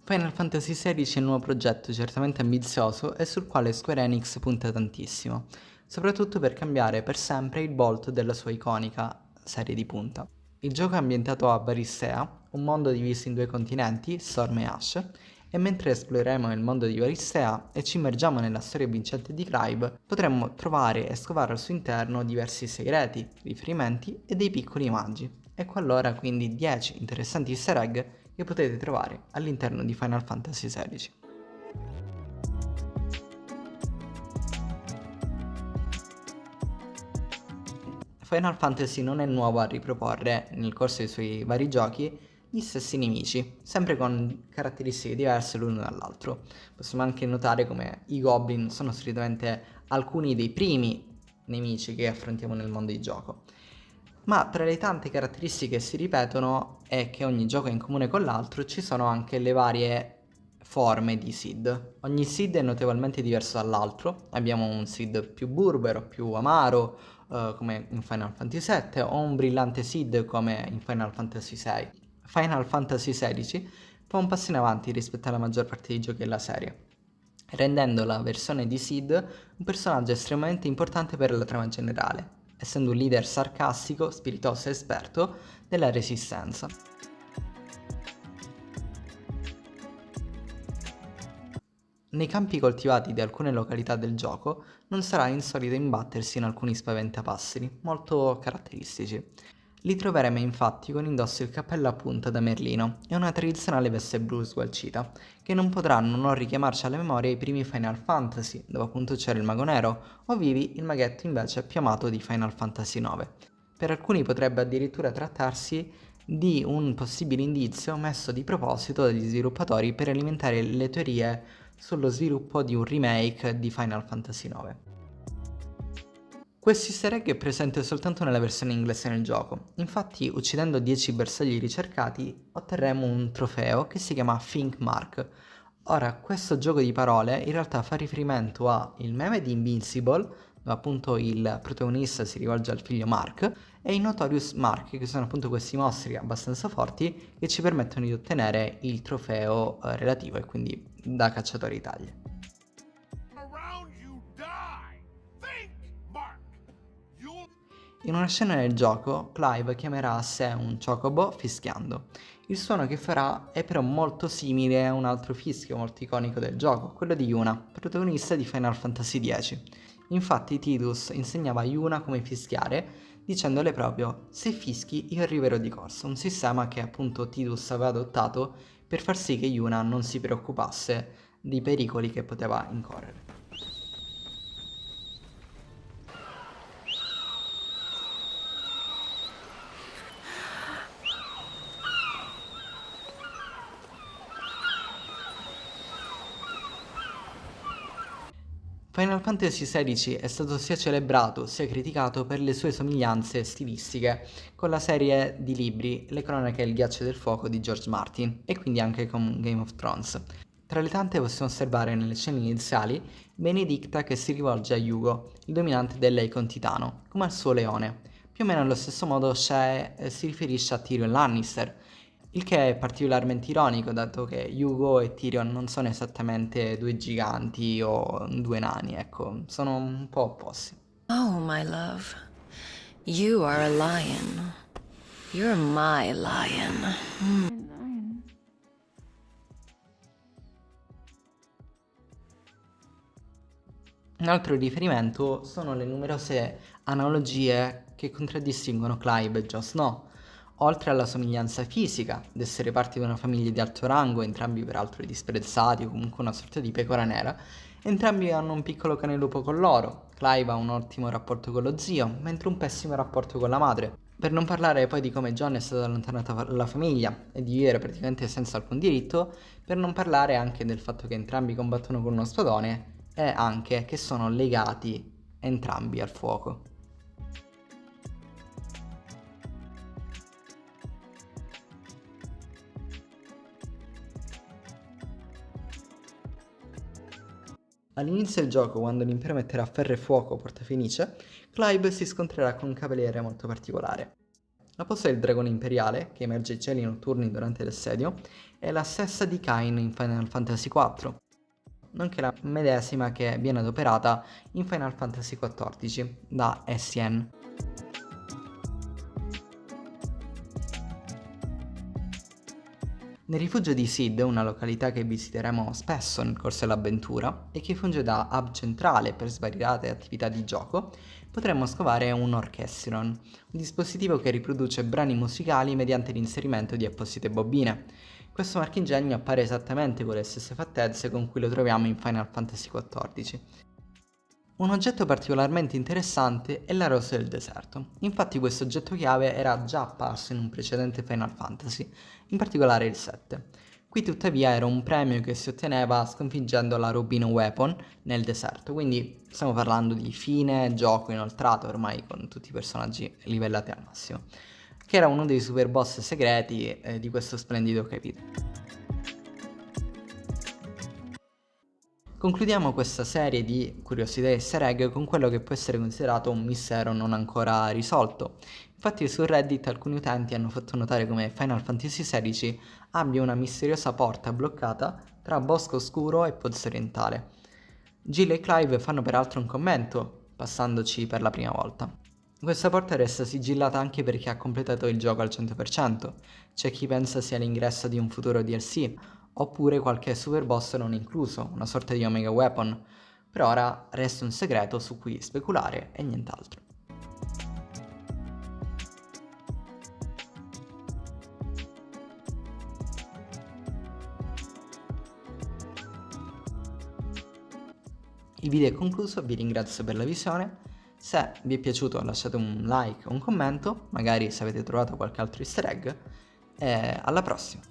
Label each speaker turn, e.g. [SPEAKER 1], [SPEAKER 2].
[SPEAKER 1] Final Fantasy XVI è un nuovo progetto certamente ambizioso e sul quale Square Enix punta tantissimo, soprattutto per cambiare per sempre il volto della sua iconica serie di punta. Il gioco è ambientato a Varissea, un mondo diviso in due continenti, Storm e Ash, e mentre esploreremo il mondo di Varissea e ci immergiamo nella storia vincente di Clive, potremmo trovare e scovare al suo interno diversi segreti, riferimenti e dei piccoli omaggi. Ecco allora quindi 10 interessanti easter egg che potete trovare all'interno di Final Fantasy XVI. Final Fantasy non è nuovo a riproporre, nel corso dei suoi vari giochi, gli stessi nemici, sempre con caratteristiche diverse l'uno dall'altro. Possiamo anche notare come i Goblin sono solitamente alcuni dei primi nemici che affrontiamo nel mondo di gioco. Ma tra le tante caratteristiche che si ripetono e che ogni gioco ha in comune con l'altro, ci sono anche le varie forme di Sid. Ogni Sid è notevolmente diverso dall'altro. Abbiamo un Sid più burbero, più amaro, come in Final Fantasy VII, o un brillante Sid come in Final Fantasy VI. Final Fantasy XVI fa un passo in avanti rispetto alla maggior parte dei giochi della serie, rendendo la versione di Sid un personaggio estremamente importante per la trama generale, essendo un leader sarcastico, spiritoso e esperto della Resistenza. Nei campi coltivati di alcune località del gioco non sarà insolito imbattersi in alcuni spaventapasseri, molto caratteristici. Li troveremo infatti con indosso il cappello a punta da Merlino e una tradizionale veste blu sgualcita, che non potranno non richiamarci alla memoria i primi Final Fantasy, dove appunto c'era il mago nero, o vivi il maghetto invece più amato di Final Fantasy IX. Per alcuni potrebbe addirittura trattarsi di un possibile indizio messo di proposito dagli sviluppatori per alimentare le teorie sullo sviluppo di un remake di Final Fantasy IX. Questo easter egg è presente soltanto nella versione inglese del gioco, infatti uccidendo 10 bersagli ricercati otterremo un trofeo che si chiama Think Mark. Ora, questo gioco di parole in realtà fa riferimento al meme di Invincible, dove appunto il protagonista si rivolge al figlio Mark, e i Notorious Mark, che sono appunto questi mostri abbastanza forti che ci permettono di ottenere il trofeo relativo e quindi da cacciatori di taglie. In una scena del gioco, Clive chiamerà a sé un chocobo fischiando. Il suono che farà è però molto simile a un altro fischio molto iconico del gioco, quello di Yuna, protagonista di Final Fantasy X. Infatti Tidus insegnava a Yuna come fischiare, dicendole proprio "se fischi io arriverò di corsa", un sistema che appunto Tidus aveva adottato per far sì che Yuna non si preoccupasse dei pericoli che poteva incorrere. Final Fantasy XVI è stato sia celebrato sia criticato per le sue somiglianze stilistiche con la serie di libri Le cronache del ghiaccio e del fuoco di George Martin e quindi anche con Game of Thrones. Tra le tante possiamo osservare nelle scene iniziali Benedicta che si rivolge a Yugo, il dominante dell'Eikon Titano, come al suo leone. Più o meno allo stesso modo Shae si riferisce a Tyrion Lannister, il che è particolarmente ironico, dato che Yugo e Tyrion non sono esattamente due giganti o due nani, ecco, sono un po' opposti.
[SPEAKER 2] Oh, my love. You are a lion. You're my lion.
[SPEAKER 1] Un altro riferimento sono le numerose analogie che contraddistinguono Clive e Jon Snow. Oltre alla somiglianza fisica, d'essere parte di una famiglia di alto rango, entrambi peraltro disprezzati o comunque una sorta di pecora nera, entrambi hanno un piccolo cane lupo con loro. Clive ha un ottimo rapporto con lo zio, mentre un pessimo rapporto con la madre. Per non parlare poi di come John è stato allontanato dalla famiglia e di vivere praticamente senza alcun diritto, per non parlare anche del fatto che entrambi combattono con uno spadone e anche che sono legati entrambi al fuoco. All'inizio del gioco, quando l'impero metterà ferro e fuoco a Porta Fenice, Clive si scontrerà con un cavaliere molto particolare. La posta del dragone imperiale, che emerge ai cieli notturni durante l'assedio, è la stessa di Kain in Final Fantasy IV, nonché la medesima che viene adoperata in Final Fantasy XIV da SN. Nel rifugio di Sid, una località che visiteremo spesso nel corso dell'avventura e che funge da hub centrale per svariate attività di gioco, potremo scovare un orchestron, un dispositivo che riproduce brani musicali mediante l'inserimento di apposite bobine. Questo marchingegno appare esattamente con le stesse fattezze con cui lo troviamo in Final Fantasy XIV. Un oggetto particolarmente interessante è la rosa del deserto. Infatti questo oggetto chiave era già apparso in un precedente Final Fantasy, in particolare il 7. Qui tuttavia era un premio che si otteneva sconfiggendo la Rubino Weapon nel deserto, quindi stiamo parlando di fine gioco inoltrato ormai con tutti i personaggi livellati al massimo, che era uno dei super boss segreti di questo splendido capitolo. Concludiamo questa serie di curiosità e easter egg con quello che può essere considerato un mistero non ancora risolto. Infatti su Reddit alcuni utenti hanno fatto notare come Final Fantasy XVI abbia una misteriosa porta bloccata tra Bosco Oscuro e Pozzo Orientale. Jill e Clive fanno peraltro un commento, passandoci per la prima volta. Questa porta resta sigillata anche per chi ha completato il gioco al 100%, c'è chi pensa sia l'ingresso di un futuro DLC, oppure qualche super boss non incluso, una sorta di Omega Weapon. Per ora resta un segreto su cui speculare e nient'altro. Il video è concluso, vi ringrazio per la visione. Se vi è piaciuto lasciate un like o un commento, magari se avete trovato qualche altro easter egg, e alla prossima!